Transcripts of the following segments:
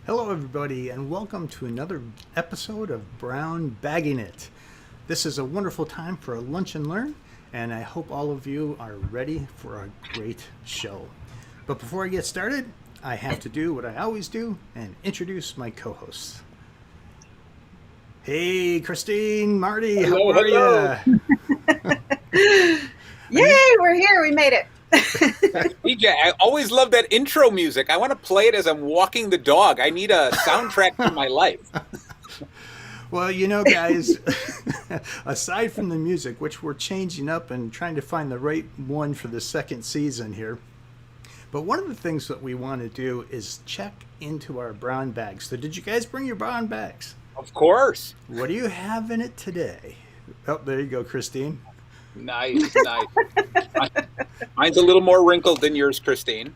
Hello everybody and welcome to another episode of Brown Bagging It. This is a wonderful time for a lunch and learn, and I hope all of you are ready for a great show. But before I get started, I have to do what I always do and introduce my co-hosts. Hey Christine, Marty, how are you? Yay, we're here, we made it. DJ, I always love that intro music. I want to play it as I'm walking the dog. I need a soundtrack to my life. Well, you know, guys, aside from the music, which we're changing up and trying to find the right one for the second season here, but one of the things that we want to do is check into our brown bags. So did you guys bring your brown bags? Of course. What do you have in it today? Oh, there you go, Christine. Nice. Mine's a little more wrinkled than yours, Christine.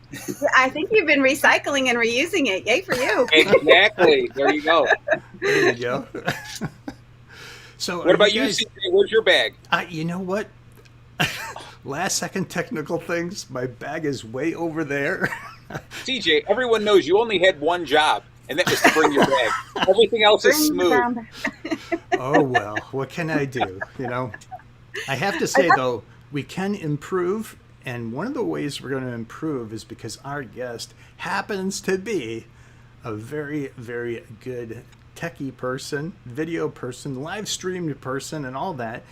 I think you've been recycling and reusing it. Yay for you. Exactly. There you go. There you go. So what about you, CJ? Where's your bag? You know what? Last second technical things. My bag is way over there. CJ, everyone knows you only had one job, and that was to bring your bag. Everything else is smooth. Oh, well, what can I do? You know, I have to say, though, we can improve. And one of the ways we're going to improve is because our guest happens to be a very, very good techie person, video person, live streamed person, and all that.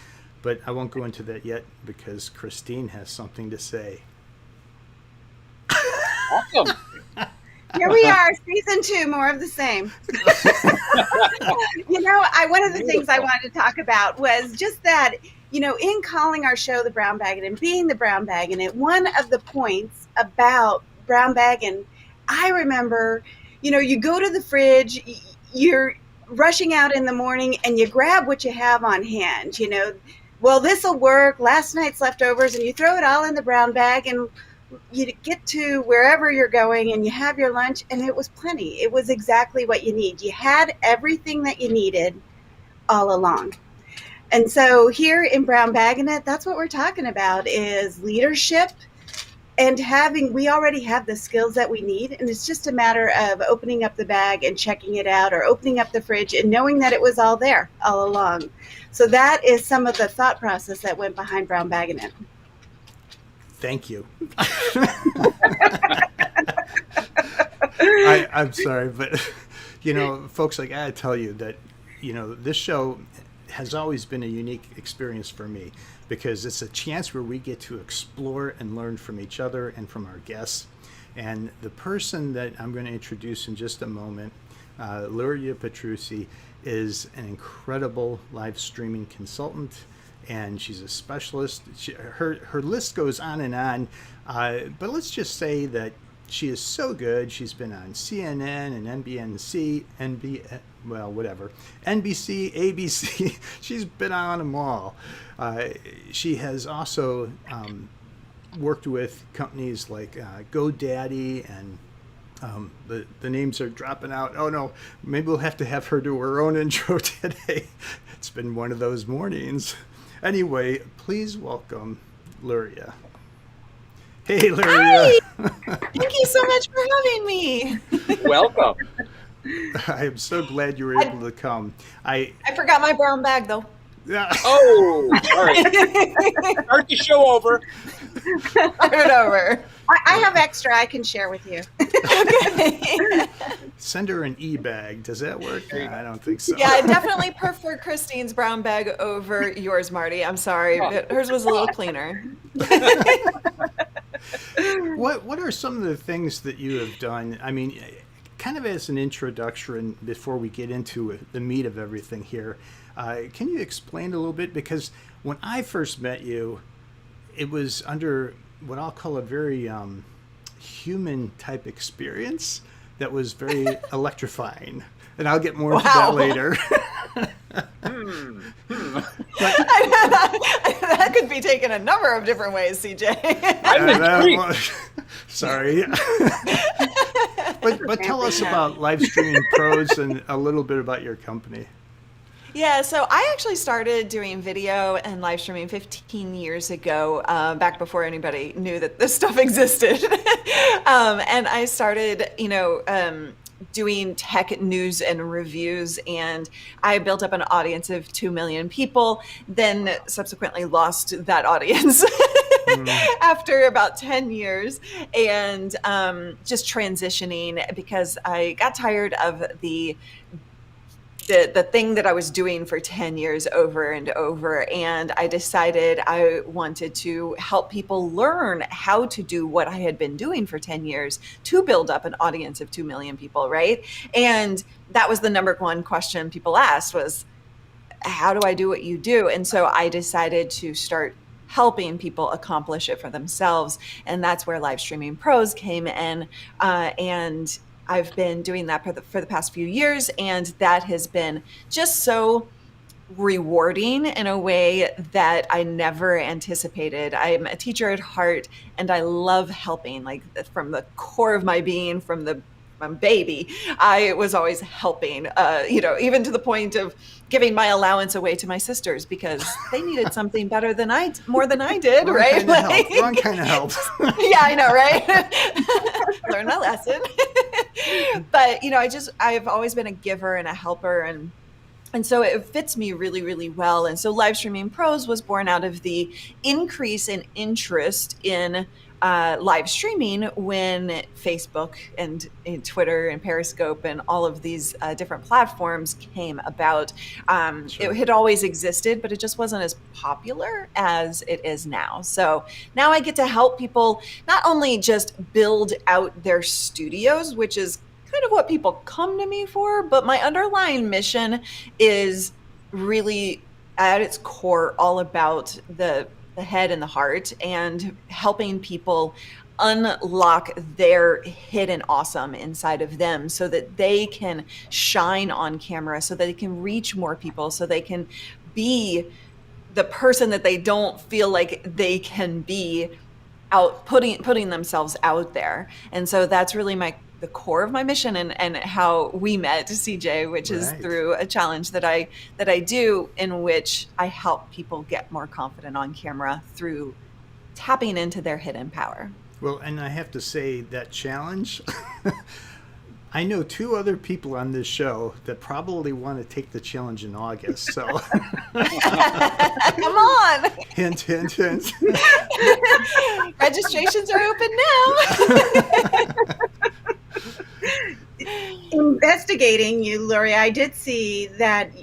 But I won't go into that yet because Christine has something to say. Awesome. Here we are, season 2, more of the same. You know, one of the things I wanted to talk about was just that, you know, in calling our show The Brown Baggin' and being the Brown Baggin' It, one of the points about brown bagging, I remember, you know, you go to the fridge, you're rushing out in the morning and you grab what you have on hand, you know, well, this'll work, last night's leftovers, and you throw it all in the brown bag and you get to wherever you're going and you have your lunch, and it was plenty. It was exactly what you need. You had everything that you needed all along. And so here in Brown Baggin' It, that's what we're talking about is leadership and we already have the skills that we need. And it's just a matter of opening up the bag and checking it out, or opening up the fridge and knowing that it was all there all along. So that is some of the thought process that went behind Brown Baggin' It. Thank you. I'm sorry, but, you know, folks, I gotta tell you that, you know, this show has always been a unique experience for me because it's a chance where we get to explore and learn from each other and from our guests. And the person that I'm going to introduce in just a moment, Luria Petrucci, is an incredible live streaming consultant, and she's a specialist. Her list goes on and on, but let's just say that she is so good. She's been on CNN and NBC, NBC, ABC. She's been on them all. She has also worked with companies like GoDaddy, and the names are dropping out. Oh no, maybe we'll have to have her do her own intro today. It's been one of those mornings. Anyway, please welcome Luria. Hey, Luria. Hi! Thank you so much for having me. Welcome. I am so glad you were able to come. I forgot my brown bag, though. Oh, all right. Start the show over. Start it over. I have extra I can share with you. Okay. Send her an e-bag. Does that work? I don't think so. Yeah, I definitely prefer Christine's brown bag over yours, Marty. I'm sorry, but hers was a little cleaner. What are some of the things that you have done? I mean, kind of as an introduction before we get into the meat of everything here, can you explain a little bit? Because when I first met you, it was under what I'll call a very human type experience that was very electrifying. And I'll get more into that later. That could be taken a number of different ways, CJ. Sorry. But tell us about Live Streaming Pros and a little bit about your company. Yeah, so I actually started doing video and live streaming 15 years ago, back before anybody knew that this stuff existed. And I started, doing tech news and reviews, and I built up an audience of 2 million people, then subsequently lost that audience after about 10 years, and just transitioning because I got tired of the thing that I was doing for 10 years over and over. And I decided I wanted to help people learn how to do what I had been doing for 10 years to build up an audience of 2 million people, right? And that was the number one question people asked was, how do I do what you do? And so I decided to start helping people accomplish it for themselves. And that's where Live Streaming Pros came in. And I've been doing that for the past few years, and that has been just so rewarding in a way that I never anticipated. I'm a teacher at heart, and I love helping, like from the core of my being, from the baby. I was always helping, even to the point of giving my allowance away to my sisters because they needed something more than I did, right? Wrong kind of help. Yeah, I know, right? Learn my lesson. But, I've always been a giver and a helper, and so it fits me really, really well. And so Live Streaming Pros was born out of the increase in interest in live streaming when Facebook and Twitter and Periscope and all of these different platforms came about. It had always existed, but it just wasn't as popular as it is now. So now I get to help people not only just build out their studios, which is kind of what people come to me for, but my underlying mission is really at its core all about the head and the heart, and helping people unlock their hidden awesome inside of them so that they can shine on camera, so that they can reach more people, so they can be the person that they don't feel like they can be out putting themselves out there. And so that's really the core of my mission and how we met, CJ, which is through a challenge that I do, in which I help people get more confident on camera through tapping into their hidden power. Well, and I have to say that challenge, I know 2 other people on this show that probably want to take the challenge in August. So come on. Hint, hint, hint. Registrations are open now. Investigating you, Luria, I did see that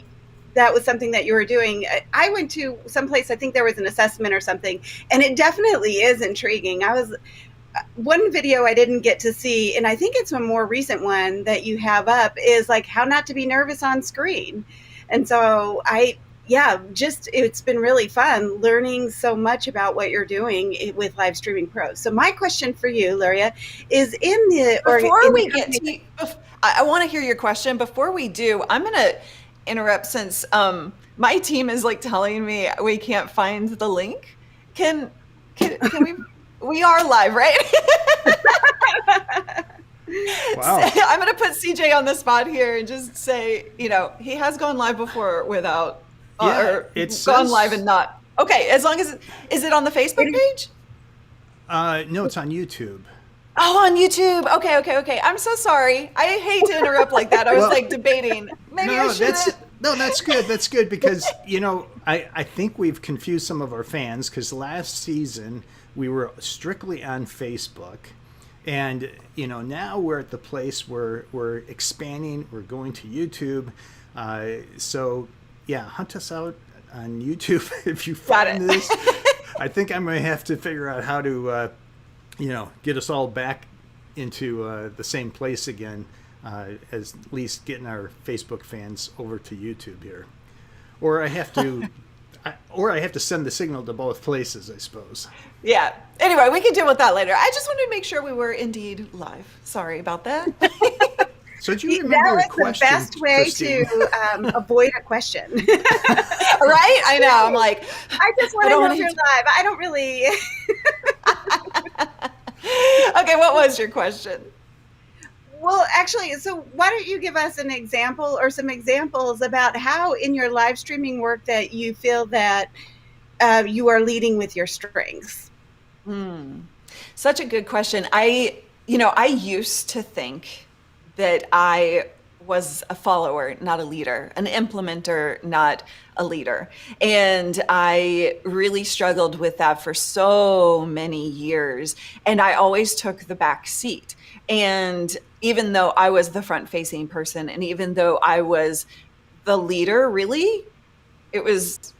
was something that you were doing. I went to someplace, I think there was an assessment or something, and it definitely is intriguing. One video I didn't get to see, and I think it's a more recent one that you have up, is like how not to be nervous on screen. And so yeah, just it's been really fun learning so much about what you're doing with Live Streaming Pros. So my question for you, Luria, is Before we get to, I want to hear your question. Before we do, I'm going to interrupt since my team is like telling me we can't find the link. Can we are live, right? Wow. I'm going to put CJ on the spot here and just say, he has gone live before without, or gone live and not. Okay, as long as, is it on the Facebook page? No, it's on YouTube. Oh, on YouTube. Okay. I'm so sorry. I hate to interrupt like that. I was debating. Maybe I shouldn't. That's good. That's good because, I think we've confused some of our fans because last season we were strictly on Facebook. And, now we're at the place where we're expanding. We're going to YouTube. So, yeah, hunt us out on YouTube if you find this. I think I'm going to have to figure out how to, get us all back into the same place again, as at least getting our Facebook fans over to YouTube here. Or I have to... I have to send the signal to both places, I suppose. Yeah. Anyway, we can deal with that later. I just wanted to make sure we were indeed live. Sorry about that. So do you remember that a question, was the best way Christine? to avoid a question. Right? I know. I'm like, I just want to know if you're live. I don't really. Okay, what was your question? Well, actually, so why don't you give us an example or some examples about how in your live streaming work that you feel that you are leading with your strengths? Such a good question. I used to think that I was a follower, not a leader, an implementer, not a leader. And I really struggled with that for so many years. And I always took the back seat. And even though I was the front facing person, and even though I was the leader, really, it was,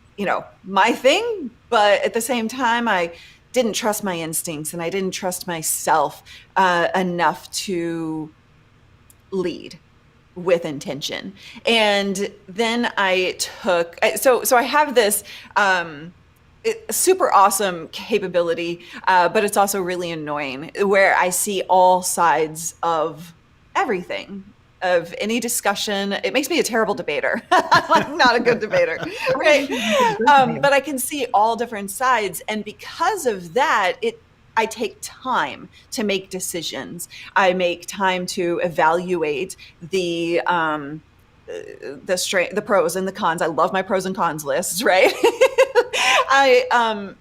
my thing. But at the same time, I didn't trust my instincts and I didn't trust myself enough to lead with intention. And then I took, so I have this super awesome capability, but it's also really annoying where I see all sides of everything, of any discussion. It makes me a terrible debater. I'm not a good debater, right? But I can see all different sides. And because of that, I take time to make decisions. I make time to evaluate the pros and the cons. I love my pros and cons lists, right? I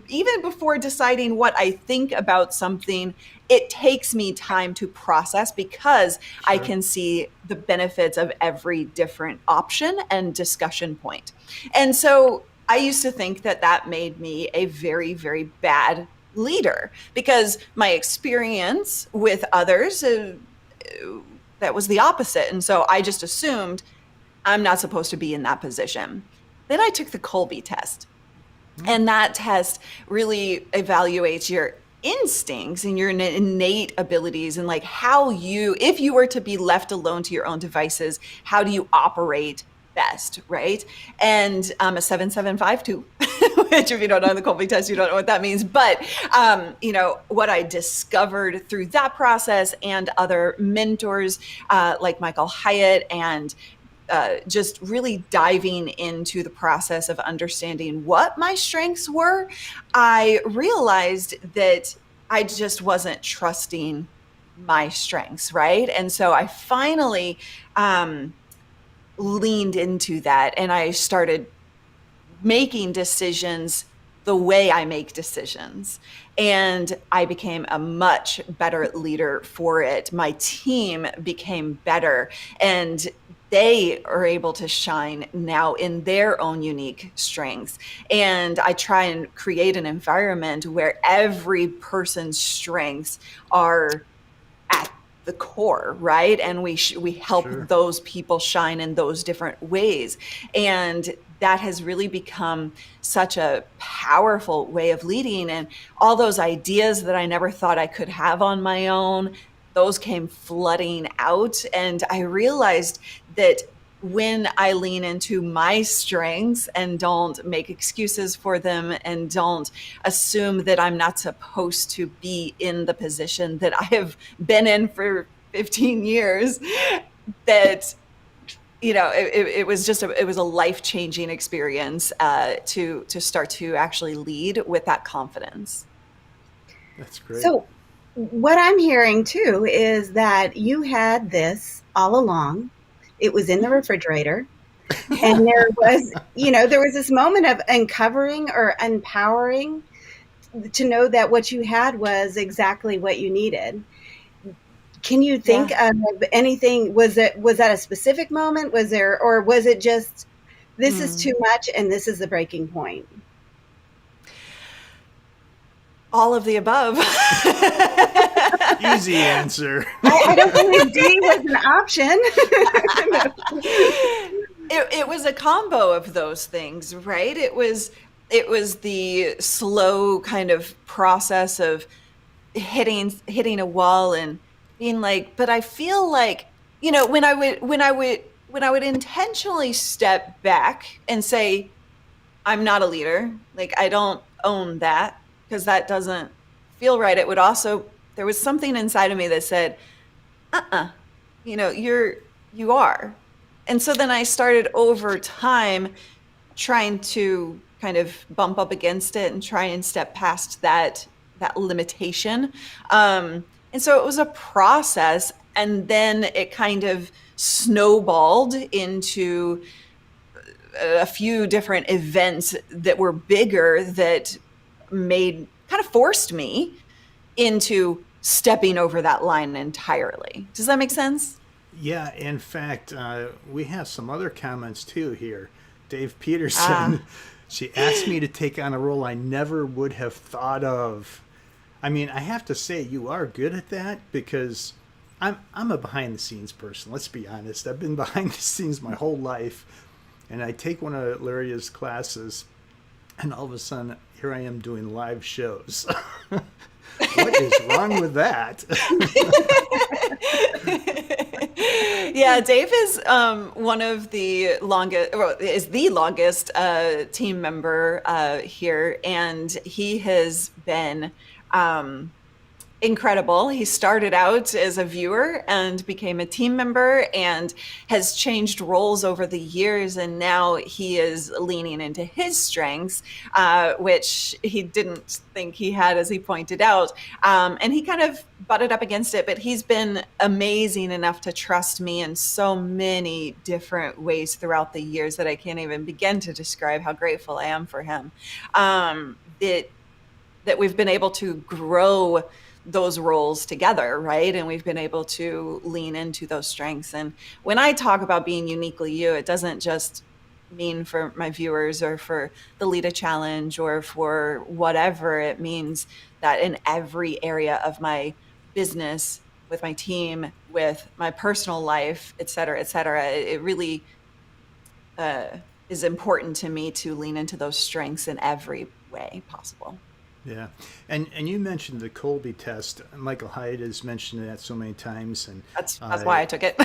even before deciding what I think about something, it takes me time to process because I can see the benefits of every different option and discussion point. And so I used to think that made me a very, very bad leader because my experience with others, that was the opposite. And so I just assumed I'm not supposed to be in that position. Then I took the Colby test. And that test really evaluates your instincts and your innate abilities and like how if you were to be left alone to your own devices, how do you operate best, right? And a 7752, which if you don't know the Colby test, you don't know what that means. But, what I discovered through that process and other mentors like Michael Hyatt and just really diving into the process of understanding what my strengths were, I realized that I just wasn't trusting my strengths, right? And so I finally leaned into that and I started making decisions the way I make decisions. And I became a much better leader for it. My team became better and they are able to shine now in their own unique strengths. And I try and create an environment where every person's strengths are at the core, right? And we help those people shine in those different ways. And that has really become such a powerful way of leading. And all those ideas that I never thought I could have on my own, those came flooding out. And I realized that when I lean into my strengths and don't make excuses for them and don't assume that I'm not supposed to be in the position that I have been in for 15 years, that, you know, it was just it was a life-changing experience to start to actually lead with that confidence. That's great. So what I'm hearing too is that you had this all along. It was in the refrigerator. And there was, there was this moment of uncovering or empowering to know that what you had was exactly what you needed. Can you think of anything? Was that a specific moment? Or was it just, this is too much and this is the breaking point? All of the above. Easy answer. I don't believe D was an option. It was a combo of those things, right? It was the slow kind of process of hitting a wall and being like, but I feel like, when I would intentionally step back and say, I'm not a leader, like I don't own that because that doesn't feel right. It would also, there was something inside of me that said, you are. And so then I started over time trying to kind of bump up against it and try and step past that limitation. And so it was a process, and then it kind of snowballed into a few different events that were bigger that kind of forced me into stepping over that line entirely. Does that make sense? Yeah, in fact, we have some other comments too here. Dave Peterson, she asked me to take on a role I never would have thought of. I mean, I have to say you are good at that, because I'm a behind the scenes person. Let's be honest. I've been behind the scenes my whole life, and I take one of Luria's classes, and all of a sudden here I am doing live shows. What is wrong with that? Yeah, Dave is one of the longest, is the longest team member here, and he has been incredible. He started out as a viewer and became a team member and has changed roles over the years. And now he is leaning into his strengths, which he didn't think he had, as he pointed out. And he kind of butted up against it, but he's been amazing enough to trust me in so many different ways throughout the years that I can't even begin to describe how grateful I am for him. That we've been able to grow those roles together, right? And we've been able to lean into those strengths. And when I talk about being uniquely you, it doesn't just mean for my viewers or for the Lita Challenge or for whatever. It means that in every area of my business, with my team, with my personal life, et cetera, it really is important to me to lean into those strengths in every way possible. Yeah, and you mentioned the Colby test. Michael Hyatt has mentioned that so many times, and that's why I took it.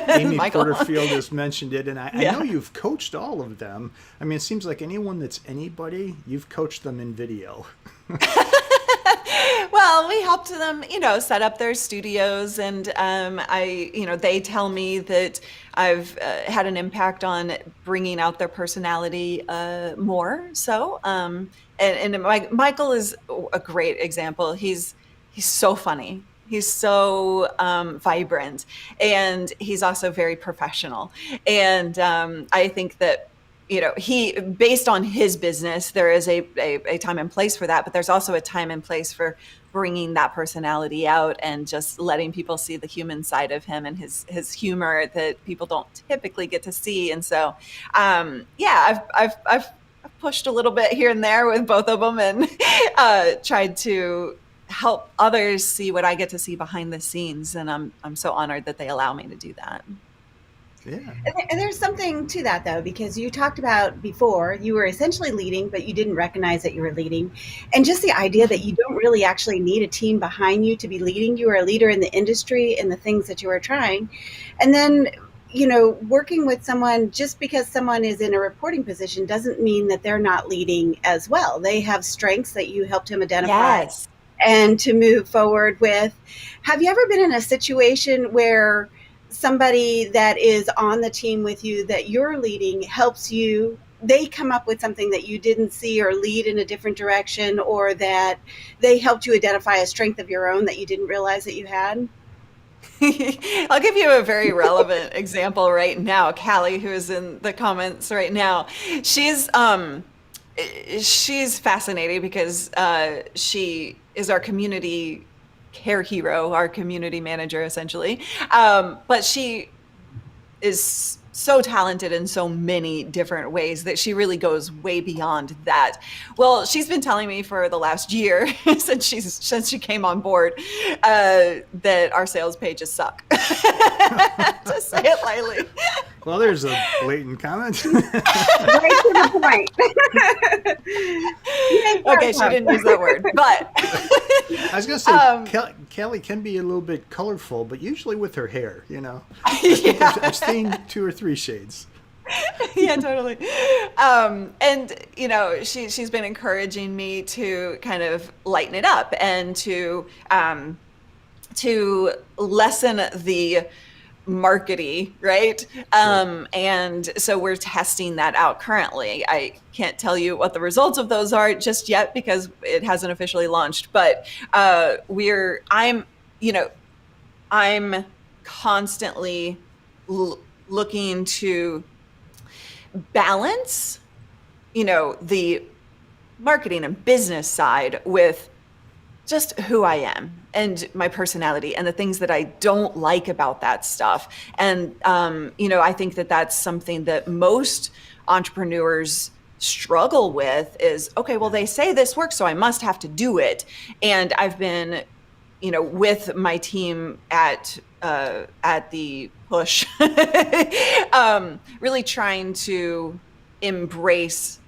Amy Porterfield has mentioned it, and I know you've coached all of them. I mean, it seems like anyone that's anybody, you've coached them in video. Well, we helped them, set up their studios, and they tell me that I've had an impact on bringing out their personality more. So, and Michael is a great example. He's so funny. He's so vibrant, and he's also very professional. And I think that, he, based on his business, there is a time and place for that, but there's also a time and place for bringing that personality out and just letting people see the human side of him and his humor that people don't typically get to see. And so, I've pushed a little bit here and there with both of them, and tried to help others see what I get to see behind the scenes. And I'm so honored that they allow me to do that. Yeah. And there's something to that, though, because you talked about before, you were essentially leading, but you didn't recognize that you were leading. And just the idea that you don't really actually need a team behind you to be leading. You are a leader in the industry and the things that you are trying. And then, working with someone, just because someone is in a reporting position doesn't mean that they're not leading as well. They have strengths that you helped him identify. Yes. And to move forward with. Have you ever been in a situation where somebody that is on the team with you that you're leading helps you, they come up with something that you didn't see or lead in a different direction, or that they helped you identify a strength of your own that you didn't realize that you had? I'll give you a very relevant example right now. Callie, who is in the comments right now, she's fascinating because she is our community care hero, our community manager, essentially. But she is so talented in so many different ways that she really goes way beyond that. Well, she's been telling me for the last year since she came on board that our sales pages suck, to say it lightly. Well, there's a blatant comment. Right to the point. Okay, she didn't use that word, but I was going to say, Kelly can be a little bit colorful, but usually with her hair, Yeah. I've seen 2 or 3 shades. Yeah, totally. And she's been encouraging me to kind of lighten it up and to lessen the markety, right? And so we're testing that out currently. I can't tell you what the results of those are just yet because it hasn't officially launched, but I'm constantly looking to balance, the marketing and business side with just who I am and my personality and the things that I don't like about that stuff. And, I think that that's something that most entrepreneurs struggle with is, okay, well, they say this works, so I must have to do it. And I've been, with my team at the push, really trying to embrace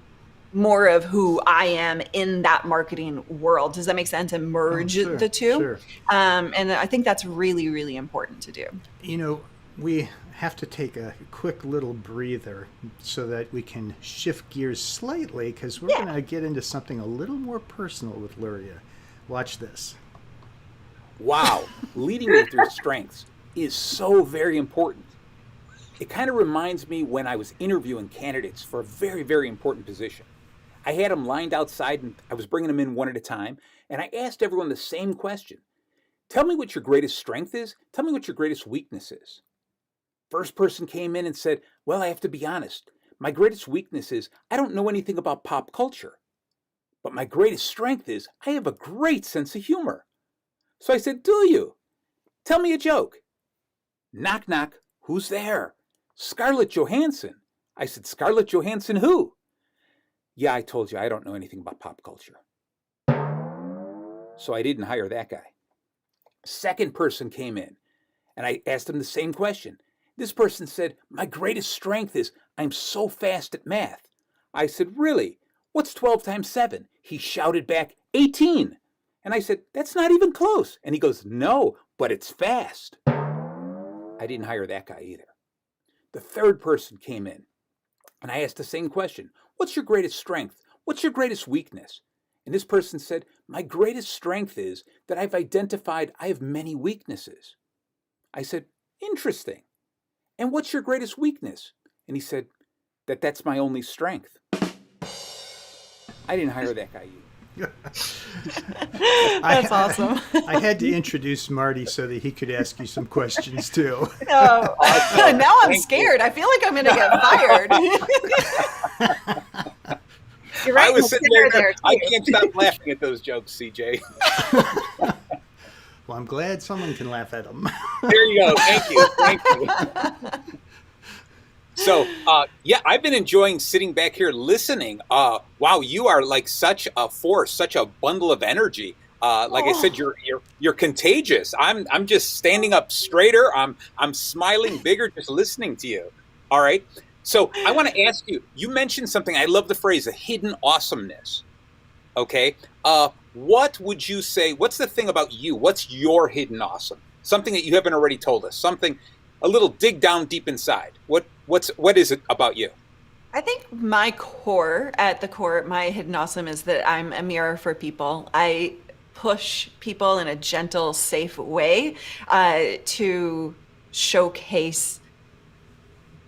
more of who I am in that marketing world. Does that make sense? And merge the two. Sure. And I think that's really, really important to do. We have to take a quick little breather so that we can shift gears slightly, because we're going to get into something a little more personal with Luria. Watch this. Wow. Leading with your strengths is so very important. It kind of reminds me when I was interviewing candidates for a very, very important position. I had them lined outside and I was bringing them in one at a time. And I asked everyone the same question. Tell me what your greatest strength is. Tell me what your greatest weakness is. First person came in and said, well, I have to be honest. My greatest weakness is I don't know anything about pop culture. But my greatest strength is I have a great sense of humor. So I said, do you? Tell me a joke. Knock, knock. Who's there? Scarlett Johansson. I said, Scarlett Johansson who? Yeah, I told you I don't know anything about pop culture. So I didn't hire that guy. Second person came in and I asked him the same question. This person said, my greatest strength is I'm so fast at math. I said, really? What's 12 times 7? He shouted back, 18. And I said, that's not even close. And he goes, no, but it's fast. I didn't hire that guy either. The third person came in and I asked the same question. What's your greatest strength? What's your greatest weakness? And this person said, my greatest strength is that I've identified I have many weaknesses. I said, interesting. And what's your greatest weakness? And he said, that's my only strength. I didn't hire that guy either. That's awesome. I had to introduce Marty so that he could ask you some questions too. Oh, now I'm scared. I feel like I'm going to get fired. You're right. I was sitting there I can't stop laughing at those jokes, CJ. Well, I'm glad someone can laugh at them. There you go. Thank you. Thank you. So, I've been enjoying sitting back here listening. Wow, you are like such a force, such a bundle of energy. I said, you're contagious. I'm just standing up straighter. I'm smiling bigger just listening to you. All right. So I want to ask you. You mentioned something. I love the phrase, a hidden awesomeness. Okay. What would you say? What's the thing about you? What's your hidden awesome? Something that you haven't already told us. Something a little dig down deep inside. What is it about you? I think at the core, my hidden awesome is that I'm a mirror for people. I push people in a gentle, safe way to showcase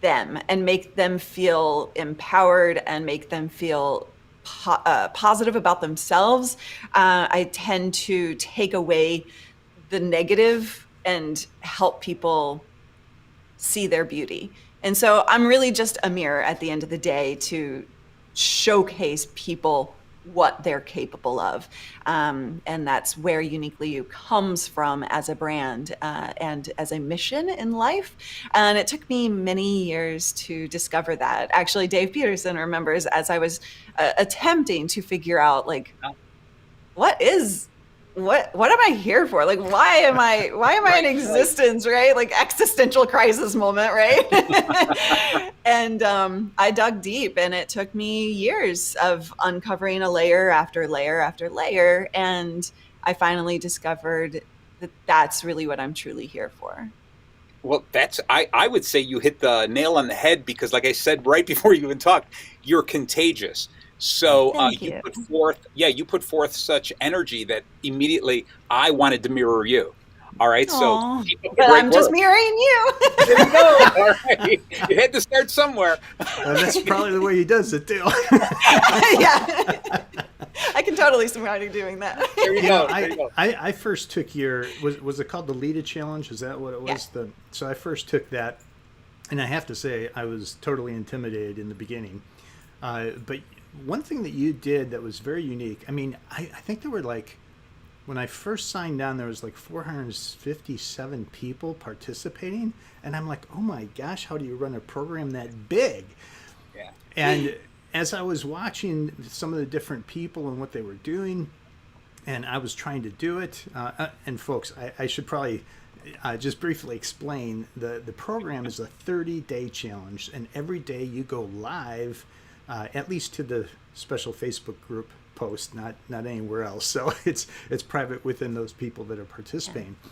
them and make them feel empowered and make them feel positive about themselves. I tend to take away the negative and help people see their beauty. And so I'm really just a mirror at the end of the day to showcase people what they're capable of. And that's where Uniquely You comes from as a brand and as a mission in life. And it took me many years to discover that. Actually, Dave Peterson remembers as I was attempting to figure out, like, what am I here for? Like, why am I in existence, right? Like existential crisis moment, right? And I dug deep, and it took me years of uncovering a layer after layer after layer. And I finally discovered that that's really what I'm truly here for. Well, I would say you hit the nail on the head, because like I said right before you even talked, you're contagious. So you put forth such energy that immediately I wanted to mirror you. All right. Aww, so but I'm just mirroring you. There you go. All right. You had to start somewhere. That's probably the way he does it too. Yeah. I can totally see Marty doing that. There you go. I first took your, was it called the Lita Challenge? Is that what it was? Yeah. So I first took that, and I have to say I was totally intimidated in the beginning. But one thing that you did that was very unique, I mean, I think there were like, when I first signed on, there was like 457 people participating. And I'm like, oh my gosh, how do you run a program that big? Yeah. And as I was watching some of the different people and what they were doing, and I was trying to do it, and folks, I should probably just briefly explain, the program is a 30-day challenge, and every day you go live, at least to the special Facebook group post, not anywhere else. So it's private within those people that are participating. Yeah.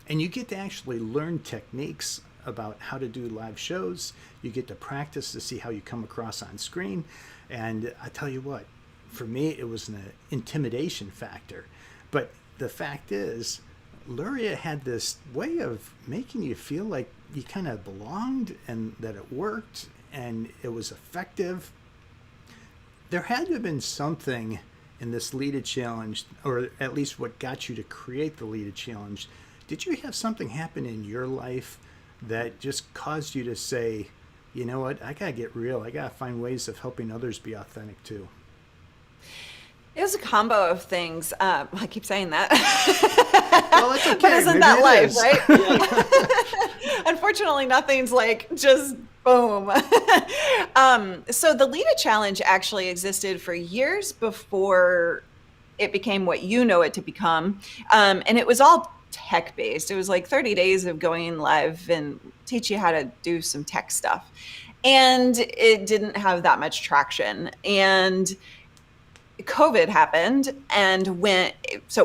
And you get to actually learn techniques about how to do live shows. You get to practice to see how you come across on screen. And I tell you what, for me, it was an intimidation factor. But the fact is, Luria had this way of making you feel like you kind of belonged and that it worked and it was effective. There had to have been something in this Lita Challenge, or at least what got you to create the Lita Challenge. Did you have something happen in your life that just caused you to say, you know what, I gotta get real. I gotta find ways of helping others be authentic too? It was a combo of things. I keep saying that. Well, it's okay. But isn't that life, right? Unfortunately, nothing's like just boom. So the Lita Challenge actually existed for years before it became what you know it to become. And it was all tech-based. It was like 30 days of going live and teach you how to do some tech stuff. And it didn't have that much traction. And COVID happened, and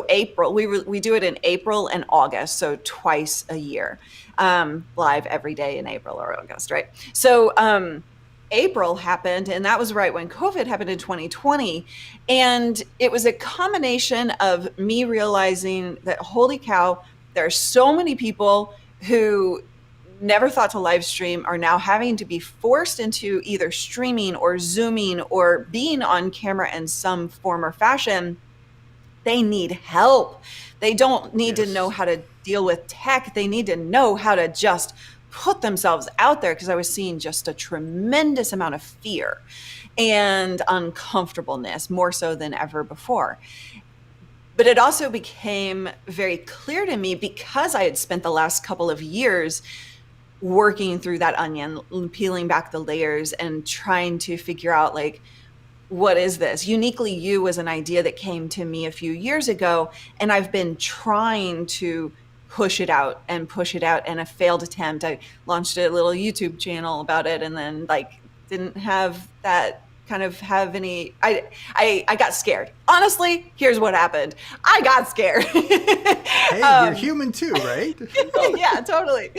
April, we do it in April and August, so twice a year, live every day in April or August, right? So April happened, and that was right when COVID happened in 2020. And it was a combination of me realizing that, holy cow, there are so many people who never thought to live stream are now having to be forced into either streaming or Zooming or being on camera in some form or fashion. They need help. They don't need to know how to deal with tech. They need to know how to just put themselves out there, because I was seeing just a tremendous amount of fear and uncomfortableness, more so than ever before. But it also became very clear to me, because I had spent the last couple of years working through that onion, peeling back the layers and trying to figure out, like, what is this? Uniquely You was an idea that came to me a few years ago, and I've been trying to push it out. And a failed attempt, I launched a little YouTube channel about it, and then didn't have that kind of have any, I got scared. Honestly, here's what happened. I got scared. Hey, you're human too, right? Yeah, totally.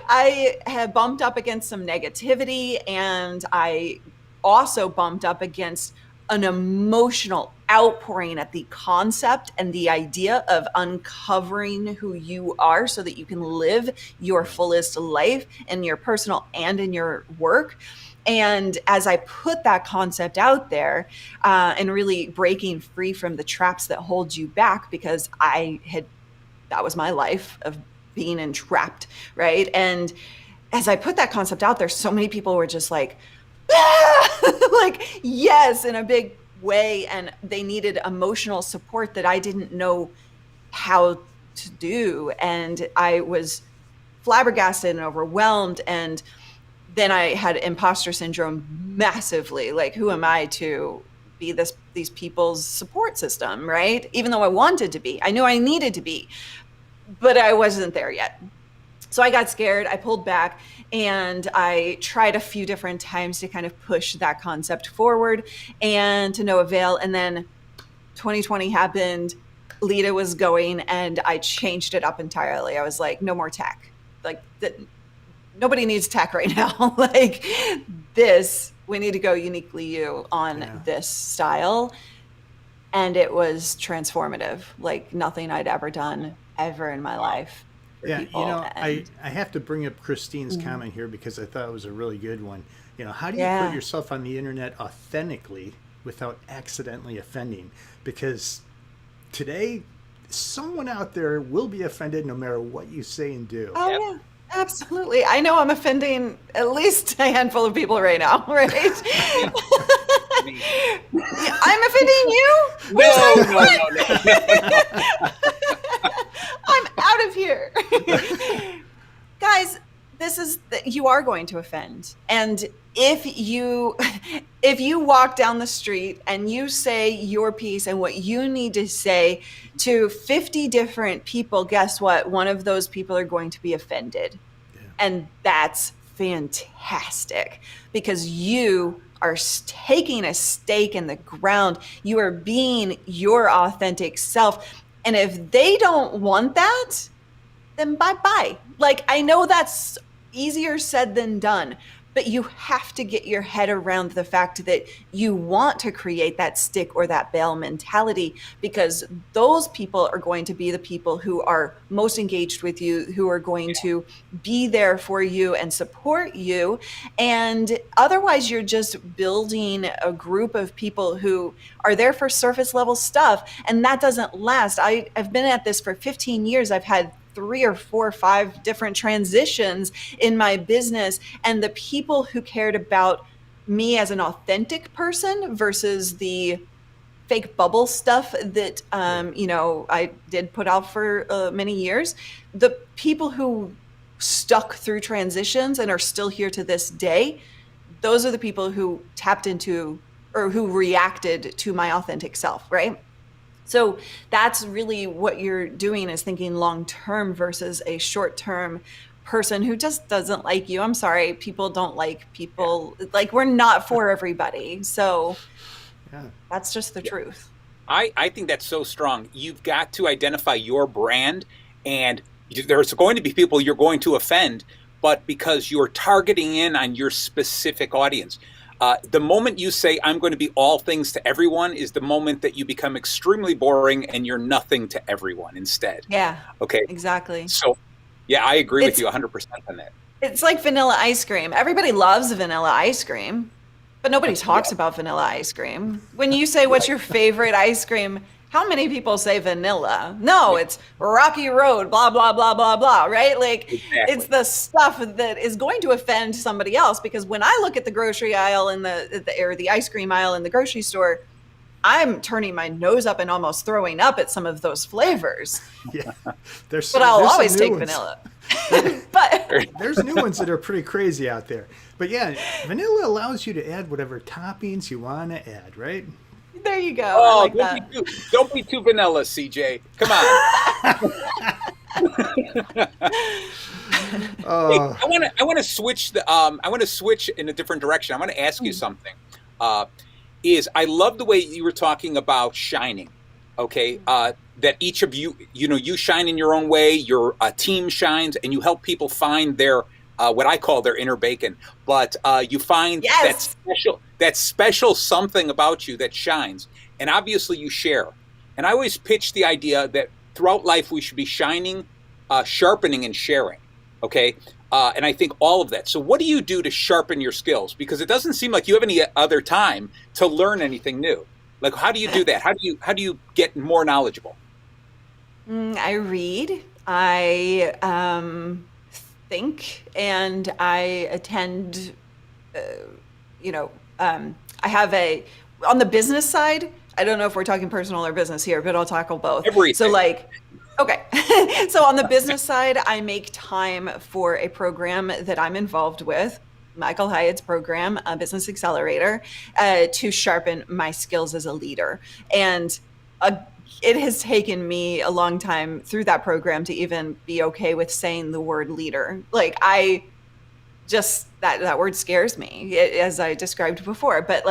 I had bumped up against some negativity, and I also bumped up against an emotional outpouring at the concept and the idea of uncovering who you are so that you can live your fullest life in your personal and in your work. And as I put that concept out there and really breaking free from the traps that hold you back, because that was my life of being entrapped, right? And as I put that concept out there, so many people were just like, like, yes, in a big way. And they needed emotional support that I didn't know how to do. And I was flabbergasted and overwhelmed. And then I had imposter syndrome massively. Like, who am I to be these people's support system, right? Even though I wanted to be, I knew I needed to be, but I wasn't there yet. So I got scared, I pulled back, and I tried a few different times to kind of push that concept forward, and to no avail. And then 2020 happened, Lita was going, and I changed it up entirely. I was like, no more tech. Like, nobody needs tech right now. Like, this, we need to go uniquely you on this style. And it was transformative, like nothing I'd ever done ever in my life. Yeah, people. you know, I have to bring up Christine's comment here because I thought it was a really good one. You know, how do you put yourself on the internet authentically without accidentally offending? Because today, someone out there will be offended no matter what you say and do. Oh, yeah. Absolutely. I know I'm offending at least a handful of people right now, right? I'm offending you? No. I'm out of here. Guys, you are going to offend. And if you walk down the street and you say your piece and what you need to say to 50 different people, guess what? One of those people are going to be offended. Yeah. And that's fantastic because you are taking a stake in the ground. You are being your authentic self. And if they don't want that, then bye-bye. Like, I know that's easier said than done, but you have to get your head around the fact that you want to create that stick or that bale mentality, because those people are going to be the people who are most engaged with you, who are going to be there for you and support you. And otherwise, you're just building a group of people who are there for surface level stuff. And that doesn't last. I've been at this for 15 years. I've had 3 or 4 or 5 different transitions in my business, and the people who cared about me as an authentic person versus the fake bubble stuff that I did put out for many years, the people who stuck through transitions and are still here to this day, those are the people who tapped into or who reacted to my authentic self, right? So that's really what you're doing, is thinking long-term versus a short-term person who just doesn't like you. I'm sorry, people don't like people. Like, we're not for everybody. So that's just the truth. I think that's so strong. You've got to identify your brand, and there's going to be people you're going to offend, but because you're targeting in on your specific audience. The moment you say, I'm going to be all things to everyone, is the moment that you become extremely boring and you're nothing to everyone instead. Yeah. Okay. Exactly. So, yeah, I agree with you 100% on that. It's like vanilla ice cream. Everybody loves vanilla ice cream, but nobody talks about vanilla ice cream. When you say, what's your favorite ice cream? How many people say vanilla? No, it's Rocky Road, blah, blah, blah, blah, blah, right? Like, It's the stuff that is going to offend somebody else, because when I look at the grocery aisle or the ice cream aisle in the grocery store, I'm turning my nose up and almost throwing up at some of those flavors. Yeah, but I'll always take vanilla. But there's new ones that are pretty crazy out there. But yeah, vanilla allows you to add whatever toppings you want to add, right? There you go. Oh, I like that. Don't be too vanilla, CJ. Come on. Hey, I want to switch I want to switch in a different direction. I want to ask you something. is I love the way you were talking about shining. Okay, that each of you, you shine in your own way. Your team shines, and you help people find their what I call their inner bacon. But you find Yes. that special something about you that shines, and obviously you share. And I always pitch the idea that throughout life we should be shining, sharpening, and sharing. Okay, and I think all of that. So, what do you do to sharpen your skills? Because it doesn't seem like you have any other time to learn anything new. Like, how do you do that? How do you get more knowledgeable? I read, I think, and I attend, I have on the business side, I don't know if we're talking personal or business here, but I'll tackle both. Everything. So okay. So on the business side, I make time for a program that I'm involved with, Michael Hyatt's program, Business Accelerator, to sharpen my skills as a leader. And it has taken me a long time through that program to even be okay with saying the word leader. Like that word scares me, as I described before. But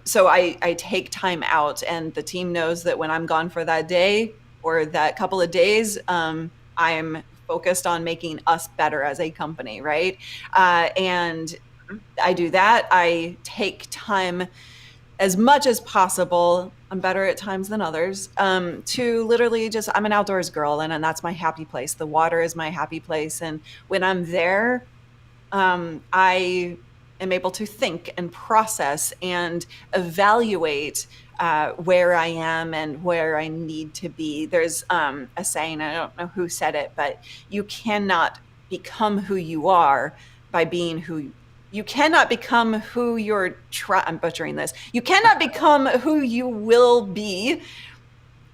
so I take time out, and the team knows that when I'm gone for that day or that couple of days, I'm focused on making us better as a company, right? And I do that. I take time as much as possible. I'm better at times than others, to literally I'm an outdoors girl, and that's my happy place. The water is my happy place. And when I'm there, I am able to think and process and evaluate where I am and where I need to be. There's a saying, I don't know who said it, but you cannot become who you are by being you cannot become who I'm butchering this. You cannot become who you will be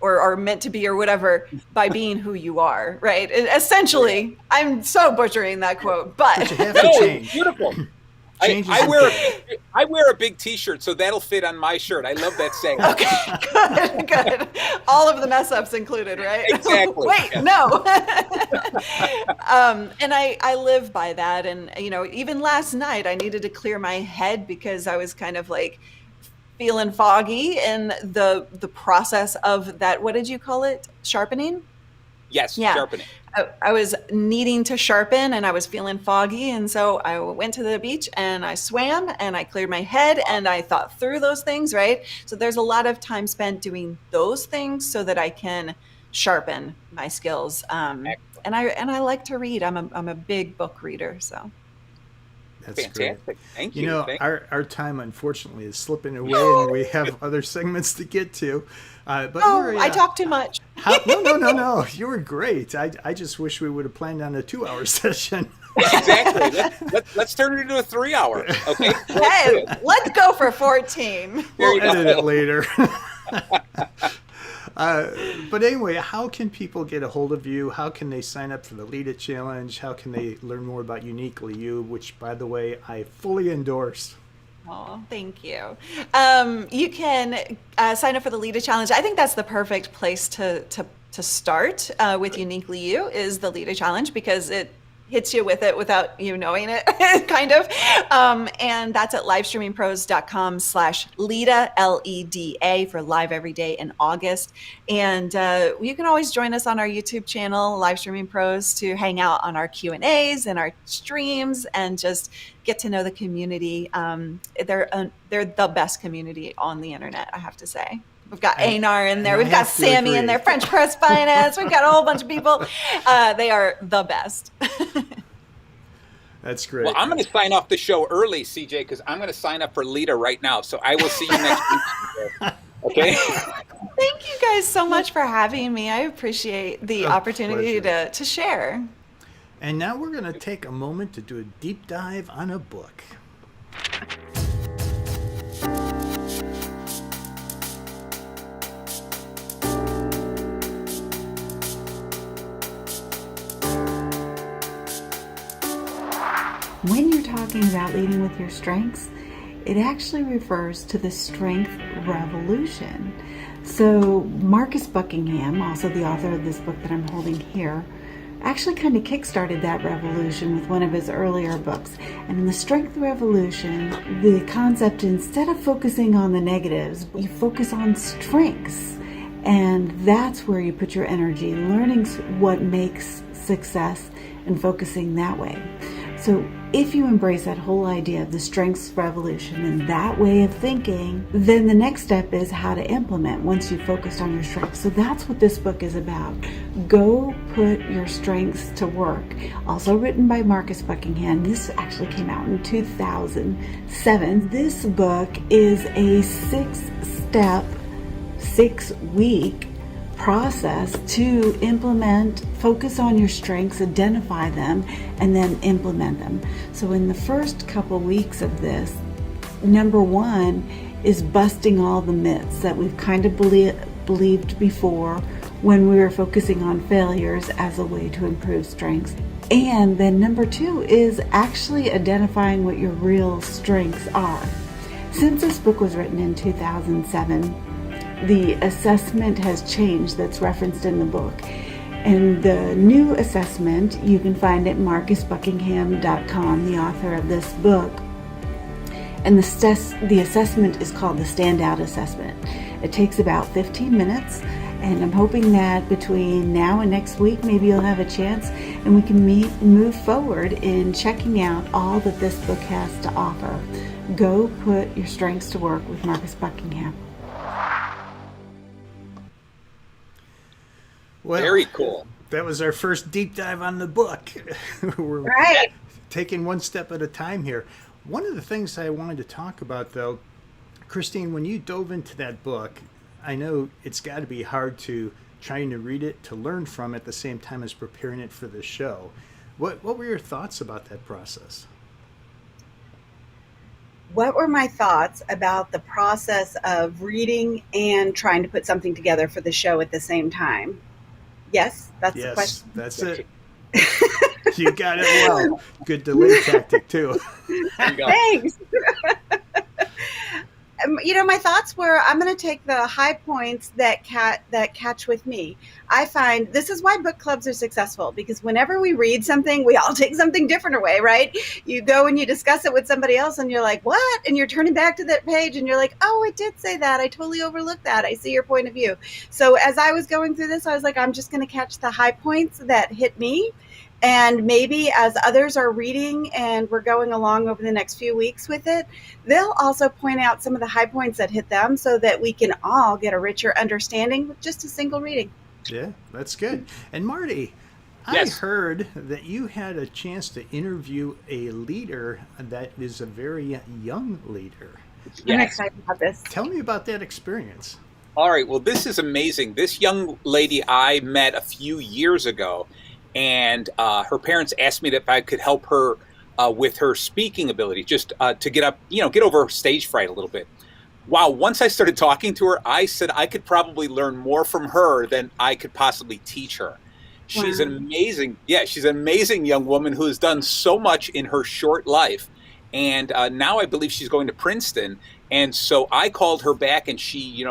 or are meant to be or whatever by being who you are, right? Essentially, I'm so butchering that quote, but you have to change. Beautiful. I wear a big T-shirt, so that'll fit on my shirt. I love that saying. Okay, good. All of the mess ups included, right? Exactly. Wait, no. And I live by that. And even last night, I needed to clear my head because I was kind of feeling foggy in the process of that. What did you call it? Sharpening? Yes, yeah. Sharpening. I was needing to sharpen, and I was feeling foggy. And so I went to the beach and I swam and I cleared my head and I thought through those things, right? So there's a lot of time spent doing those things so that I can sharpen my skills. And I like to read. I'm a big book reader, so. That's fantastic. Great. Thank you. Our time, unfortunately, is slipping away, and we have other segments to get to. But Luria, I talk too much. No. You were great. I just wish we would have planned on a 2-hour session. Exactly. Let's turn it into a 3-hour. Okay. Hey, let's go for 14. We'll edit it later. But anyway, how can people get a hold of you? How can they sign up for the Lead It Challenge? How can they learn more about Uniquely You, which, by the way, I fully endorse? Oh, thank you. You can sign up for the Lead It Challenge. I think that's the perfect place to start with Uniquely You is the Lead It Challenge, because it hits you with it without you knowing it, kind of. And that's at livestreamingpros.com/LEDA, LEDA, for live every day in August. And you can always join us on our YouTube channel, Live Streaming Pros, to hang out on our Q&As and our streams and just get to know the community. They're the best community on the internet, I have to say. We've got Einar in there. We've got Sammy in there, French Press Finance. We've got a whole bunch of people. They are the best. That's great. Well, I'm going to sign off the show early, CJ, because I'm going to sign up for LEDA right now. So I will see you next week. Okay? Thank you guys so much for having me. I appreciate the opportunity to share. And now we're going to take a moment to do a deep dive on a book. When you're talking about leading with your strengths, it actually refers to the strength revolution. So Marcus Buckingham, also the author of this book that I'm holding here, actually kind of kickstarted that revolution with one of his earlier books. And in the Strength Revolution, the concept, instead of focusing on the negatives, you focus on strengths. And that's where you put your energy, learning what makes success and focusing that way. So if you embrace that whole idea of the strengths revolution and that way of thinking, then the next step is how to implement once you've focused on your strengths. So that's what this book is about. Go put your strengths to work. Also written by Marcus Buckingham. This actually came out in 2007. This book is a 6-step, 6-week process to implement, focus on your strengths, identify them, and then implement them. So in the first couple weeks of this, number one is busting all the myths that we've kind of believed before when we were focusing on failures as a way to improve strengths. And then number two is actually identifying what your real strengths are. Since this book was written in 2007, the assessment has changed that's referenced in the book. And the new assessment you can find at marcusbuckingham.com, the author of this book. And the assessment is called the Standout Assessment. It takes about 15 minutes, and I'm hoping that between now and next week, maybe you'll have a chance and we can move forward in checking out all that this book has to offer. Go put your strengths to work with Marcus Buckingham. Well, very cool. That was our first deep dive on the book. We're Right. taking one step at a time here. One of the things I wanted to talk about, though, Christine, when you dove into that book, I know it's got to be hard to trying to read it, to learn from it at the same time as preparing it for the show. What were your thoughts about that process? What were my thoughts about the process of reading and trying to put something together for the show at the same time? Yes, that's the question. That's it. You got it well. Good delay tactic, too. Thanks. My thoughts were, I'm going to take the high points that catch with me. I find this is why book clubs are successful, because whenever we read something, we all take something different away, right? You go and you discuss it with somebody else and you're like, what? And you're turning back to that page and you're like, oh, it did say that. I totally overlooked that. I see your point of view. So as I was going through this, I was like, I'm just going to catch the high points that hit me. And maybe as others are reading and we're going along over the next few weeks with it, they'll also point out some of the high points that hit them so that we can all get a richer understanding with just a single reading. Yeah, that's good. And Marty, Yes. I heard that you had a chance to interview a leader that is a very young leader. I'm excited about this. Tell me about that experience. All right. Well, this is amazing. This young lady I met a few years ago, and her parents asked me if I could help her with her speaking ability, just to get over stage fright a little bit. Wow. Once I started talking to her, I said I could probably learn more from her than I could possibly teach her. She's an amazing young woman who has done so much in her short life. And now I believe she's going to Princeton. And so I called her back and she,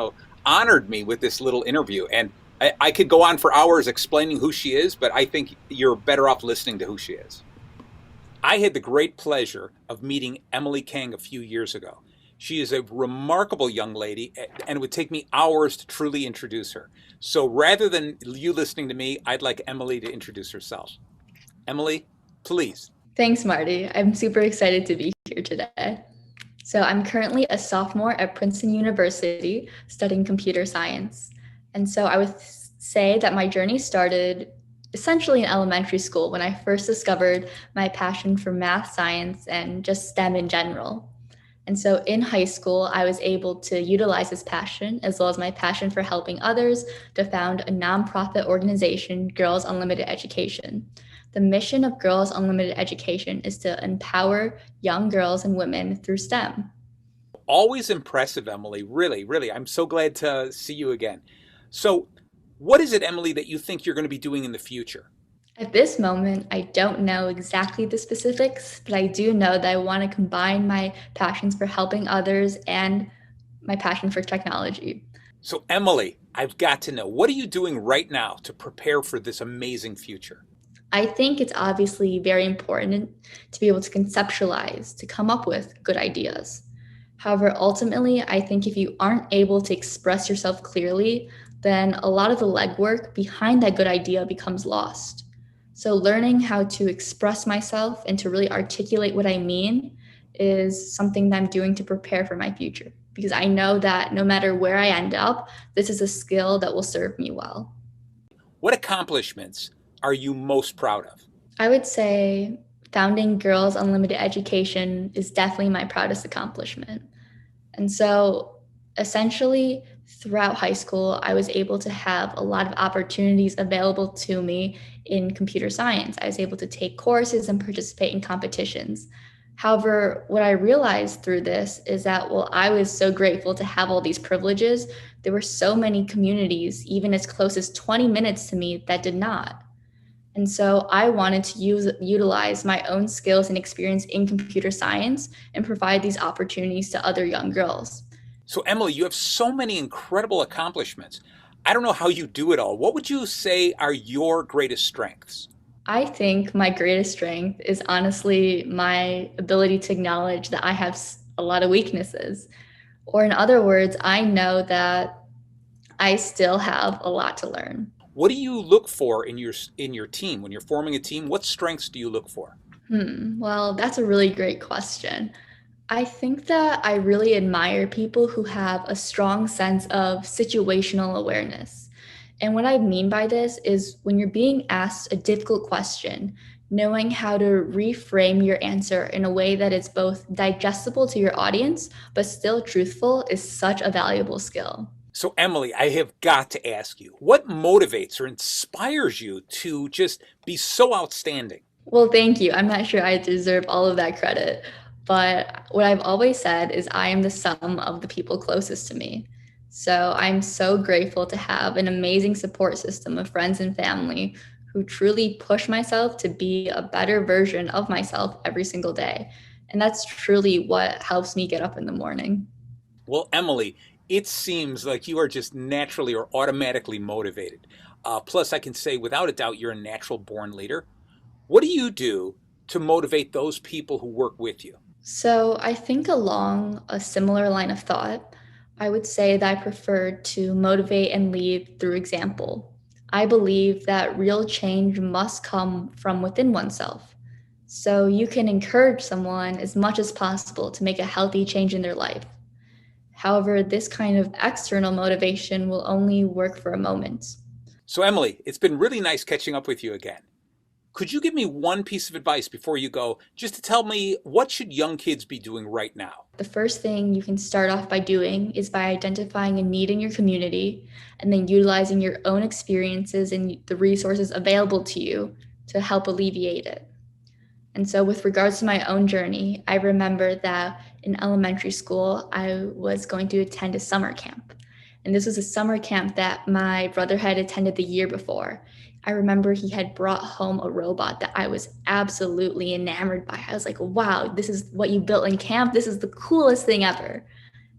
honored me with this little interview. And I could go on for hours explaining who she is, but I think you're better off listening to who she is. I had the great pleasure of meeting Emily Kang a few years ago. She is a remarkable young lady, and it would take me hours to truly introduce her. So rather than you listening to me, I'd like Emily to introduce herself. Emily, please. Thanks, Marty. I'm super excited to be here today. So I'm currently a sophomore at Princeton University studying computer science. And so I would say that my journey started essentially in elementary school when I first discovered my passion for math, science, and just STEM in general. And so in high school, I was able to utilize this passion, as well as my passion for helping others, to found a nonprofit organization, Girls Unlimited Education. The mission of Girls Unlimited Education is to empower young girls and women through STEM. Always impressive, Emily. Really, really. I'm so glad to see you again. So what is it, Emily, that you think you're going to be doing in the future? At this moment, I don't know exactly the specifics, but I do know that I want to combine my passions for helping others and my passion for technology. So, Emily, I've got to know, what are you doing right now to prepare for this amazing future? I think it's obviously very important to be able to conceptualize, to come up with good ideas. However, ultimately, I think if you aren't able to express yourself clearly, then a lot of the legwork behind that good idea becomes lost. So learning how to express myself and to really articulate what I mean is something that I'm doing to prepare for my future, because I know that no matter where I end up, this is a skill that will serve me well. What accomplishments are you most proud of? I would say founding Girls Unlimited Education is definitely my proudest accomplishment. And so essentially, throughout high school, I was able to have a lot of opportunities available to me in computer science. I was able to take courses and participate in competitions. However, what I realized through this is that while I was so grateful to have all these privileges, there were so many communities, even as close as 20 minutes to me, that did not. And so I wanted to utilize my own skills and experience in computer science and provide these opportunities to other young girls. So, Emily, you have so many incredible accomplishments. I don't know how you do it all. What would you say are your greatest strengths? I think my greatest strength is honestly my ability to acknowledge that I have a lot of weaknesses. Or in other words, I know that I still have a lot to learn. What do you look for in your team when you're forming a team? What strengths do you look for? Well, that's a really great question. I think that I really admire people who have a strong sense of situational awareness. And what I mean by this is when you're being asked a difficult question, knowing how to reframe your answer in a way that is both digestible to your audience, but still truthful is such a valuable skill. So, Emily, I have got to ask you, what motivates or inspires you to just be so outstanding? Well, thank you. I'm not sure I deserve all of that credit, but what I've always said is I am the sum of the people closest to me. So I'm so grateful to have an amazing support system of friends and family who truly push myself to be a better version of myself every single day. And that's truly what helps me get up in the morning. Well, Emily, it seems like you are just naturally or automatically motivated. Plus, I can say without a doubt, you're a natural born leader. What do you do to motivate those people who work with you? So I think along a similar line of thought, I would say that I prefer to motivate and lead through example. I believe that real change must come from within oneself. So you can encourage someone as much as possible to make a healthy change in their life. However, this kind of external motivation will only work for a moment. So, Emily, it's been really nice catching up with you again. Could you give me one piece of advice before you go, just to tell me what should young kids be doing right now? The first thing you can start off by doing is by identifying a need in your community and then utilizing your own experiences and the resources available to you to help alleviate it. And so with regards to my own journey, I remember that in elementary school, I was going to attend a summer camp. And this was a summer camp that my brother had attended the year before. I remember he had brought home a robot that I was absolutely enamored by. I was like, wow, this is what you built in camp. This is the coolest thing ever.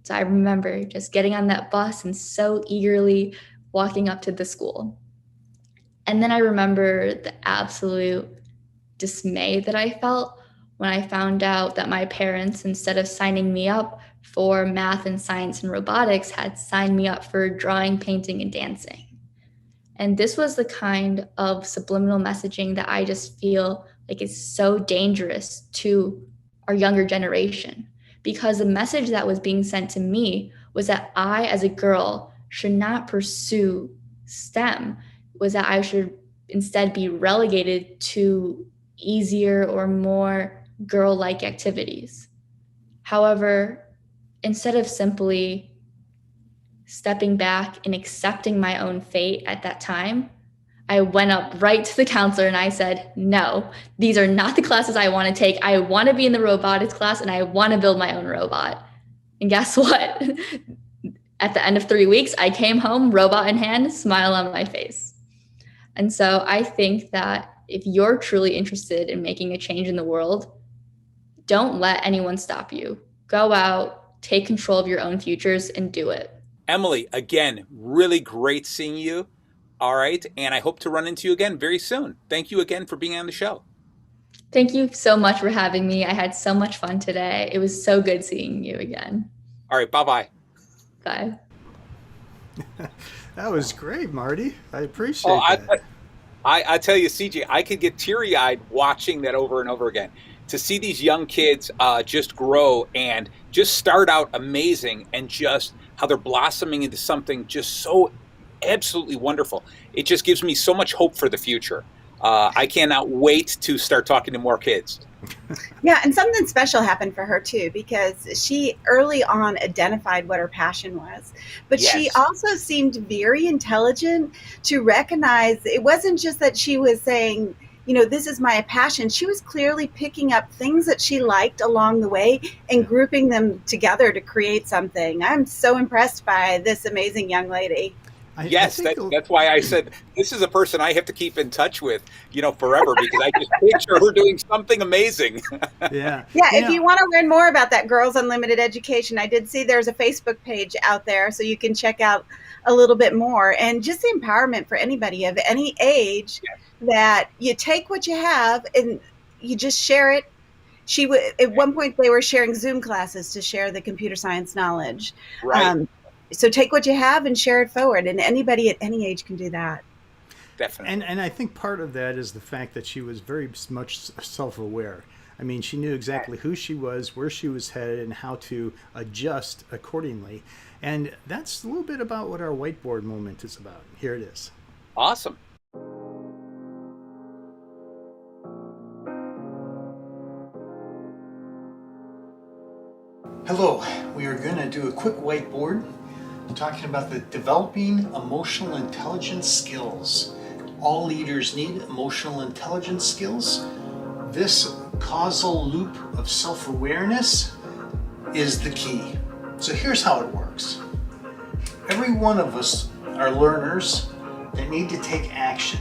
So I remember just getting on that bus and so eagerly walking up to the school. And then I remember the absolute dismay that I felt when I found out that my parents, instead of signing me up for math and science and robotics, had signed me up for drawing, painting, and dancing. And this was the kind of subliminal messaging that I just feel like is so dangerous to our younger generation, because the message that was being sent to me was that I, as a girl, should not pursue STEM, was that I should instead be relegated to easier or more girl-like activities. However, instead of simply stepping back and accepting my own fate at that time, I went up right to the counselor and I said, no, these are not the classes I want to take. I want to be in the robotics class and I want to build my own robot. And guess what? At the end of 3 weeks, I came home, robot in hand, smile on my face. And so I think that if you're truly interested in making a change in the world, don't let anyone stop you. Go out, take control of your own futures, and do it. Emily, again, really great seeing you. All right. And I hope to run into you again very soon. Thank you again for being on the show. Thank you so much for having me. I had so much fun today. It was so good seeing you again. All right. Bye-bye. Bye. That was great, Marty. I appreciate that. I tell you, CJ, I could get teary-eyed watching that over and over again. To see these young kids just grow and just start out amazing, and just how they're blossoming into something just so absolutely wonderful. It just gives me so much hope for the future. I cannot wait to start talking to more kids. Yeah, and something special happened for her too, because she early on identified what her passion was. But she Yes. also seemed very intelligent to recognize it wasn't just that she was saying, this is my passion. She was clearly picking up things that she liked along the way and grouping them together to create something. I'm so impressed by this amazing young lady. Yes, that's why I said this is a person I have to keep in touch with, forever, because I just picture her doing something amazing. Yeah. Yeah, if you want to learn more about that Girls Unlimited Education, I did see there's a Facebook page out there, so you can check out a little bit more. And just the empowerment for anybody of any age, that you take what you have and you just share it. At one point, they were sharing Zoom classes to share the computer science knowledge. Right. So take what you have and share it forward. And anybody at any age can do that. Definitely. And I think part of that is the fact that she was very much self-aware. I mean, she knew exactly who she was, where she was headed, and how to adjust accordingly. And that's a little bit about what our whiteboard moment is about. Here it is. Awesome. Hello, we are going to do a quick whiteboard talking about the developing emotional intelligence skills. All leaders need emotional intelligence skills. This causal loop of self-awareness is the key. So here's how it works. Every one of us are learners that need to take action.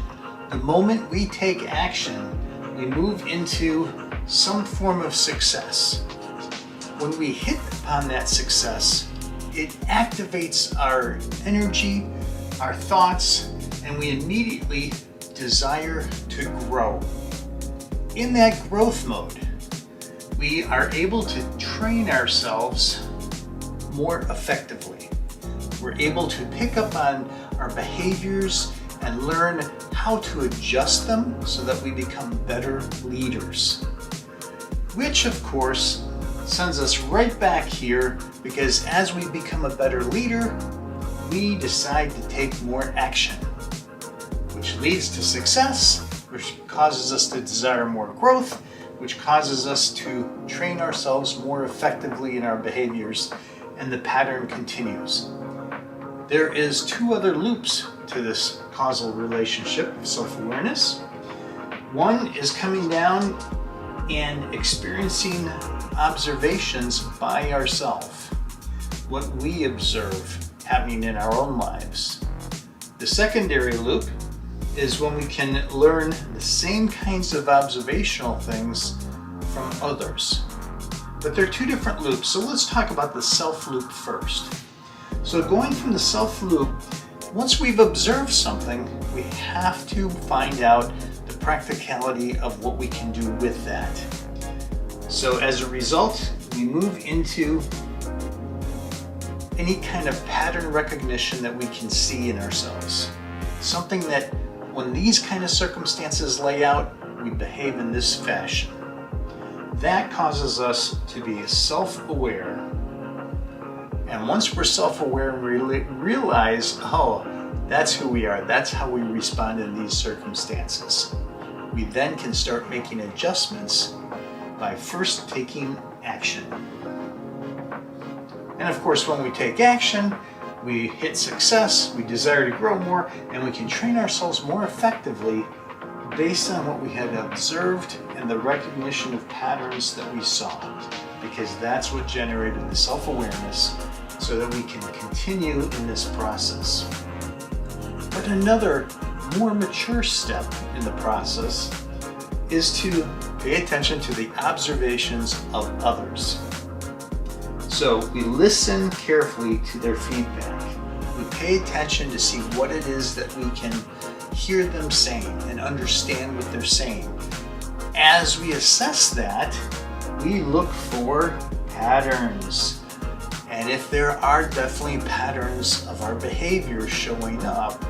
The moment we take action, we move into some form of success. When we hit upon that success, it activates our energy, our thoughts, and we immediately desire to grow. In that growth mode, we are able to train ourselves more effectively. We're able to pick up on our behaviors and learn how to adjust them so that we become better leaders. Which, of course, sends us right back here, because as we become a better leader, we decide to take more action, which leads to success, which causes us to desire more growth, which causes us to train ourselves more effectively in our behaviors, and the pattern continues. There is two other loops to this causal relationship of self-awareness. One is coming down and experiencing observations by ourselves, what we observe happening in our own lives. The secondary loop is when we can learn the same kinds of observational things from others. But they're two different loops, so let's talk about the self loop first. So going from the self loop, once we've observed something, we have to find out the practicality of what we can do with that. So as a result, we move into any kind of pattern recognition that we can see in ourselves. Something that when these kind of circumstances lay out, we behave in this fashion. That causes us to be self-aware. And once we're self-aware, we realize, oh, that's who we are. That's how we respond in these circumstances. We then can start making adjustments by first taking action. And of course, when we take action, we hit success, we desire to grow more, and we can train ourselves more effectively based on what we had observed and the recognition of patterns that we saw, because that's what generated the self-awareness so that we can continue in this process. But another more mature step in the process is to pay attention to the observations of others. So we listen carefully to their feedback. We pay attention to see what it is that we can hear them saying and understand what they're saying. As we assess that, we look for patterns. And if there are definitely patterns of our behavior showing up,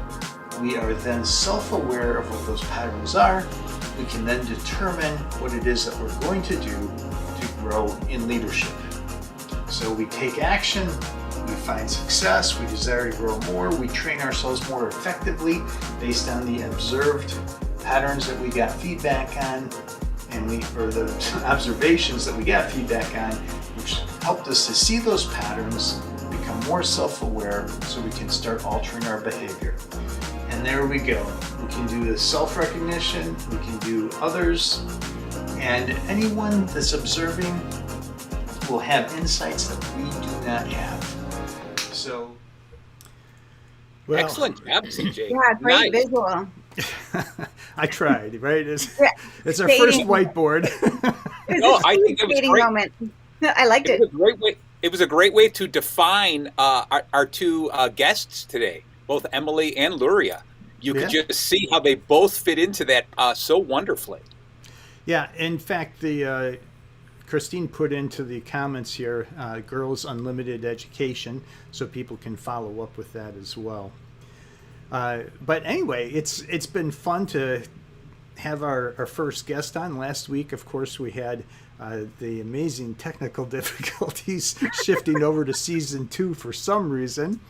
we are then self-aware of what those patterns are. We can then determine what it is that we're going to do to grow in leadership. So we take action, we find success, we desire to grow more, we train ourselves more effectively based on the observed patterns that we got feedback on, or the observations that we got feedback on, which helped us to see those patterns, become more self-aware so we can start altering our behavior. And there we go. We can do the self-recognition, we can do others, and anyone that's observing will have insights that we do not have. So, well, Excellent job, CJ. Yeah, great Nice. visual. I tried, right? It's our Stating- first whiteboard. No, I think it was Skating great. moment. I liked It it. was a great way. It was a great way to define our two guests today, both Emily and Luria. You could Yeah. just see how they both fit into that so wonderfully. Yeah, in fact, the Christine put into the comments here, Girls Unlimited Education, so people can follow up with that as well. But anyway, it's been fun to have our first guest on. Last week, of course, we had the amazing technical difficulties shifting over to season 2 for some reason.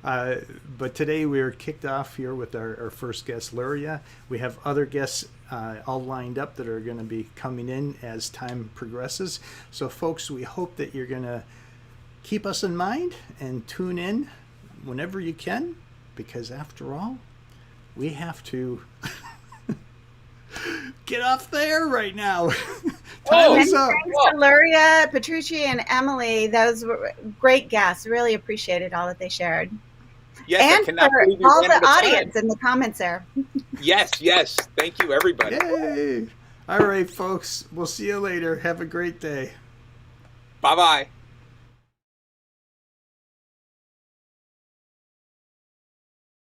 But today we are kicked off here with our first guest, Luria. We have other guests all lined up that are going to be coming in as time progresses. So folks, we hope that you're going to keep us in mind and tune in whenever you can, because after all, we have to get off the air right now. Time Many is up. thanks to Luria, Petrucci, and Emily. Those were great guests. Really appreciated all that they shared. Yes, I And cannot for believe we all ran the out of time. audience in the comments there. Yes. Thank you, everybody. Yay! All right, folks. We'll see you later. Have a great day. Bye-bye.